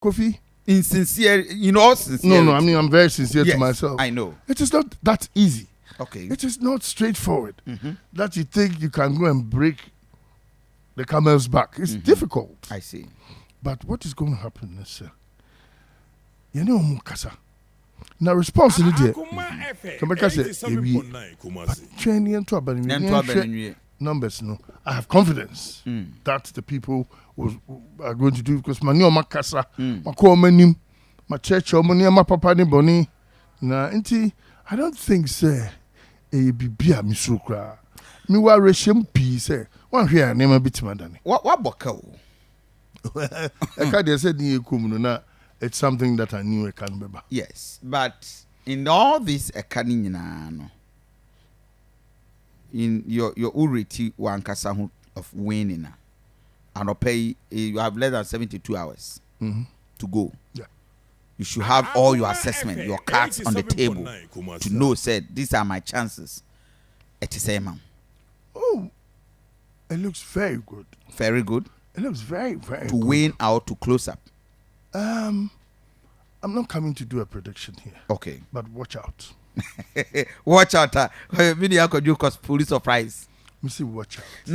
Kofi. Insincere, all sincere. No, I mean, I'm very sincere to myself. I know. It is not that easy. Okay. It is not straightforward that you think you can go and break the camel's back. It's difficult. I see. But what is going to happen is, you know, Mukasa. Now, response to the numbers. No, I have confidence that the people are going to do because my new Makasa, my co-manim, my church, my papa, ni boni. Na, I don't think, say, a bibia misukra. Me wa reshim peace. One here, name a bit madani. What bokao? I can't say ni kumuna. It's something that I knew I can't remember. Yes, but in all this no, in your uriti wankasa of winning, and pay you have less than 72 hours to go. Yeah, you should have all your assessment, your cards on the table to know. Said these are my chances. Oh, it looks very good. Very good. It looks very, very to good. Win out to close up. I'm not coming to do a prediction here. Okay. But watch out. Watch out. Media could do cause police surprise. Me see watch out.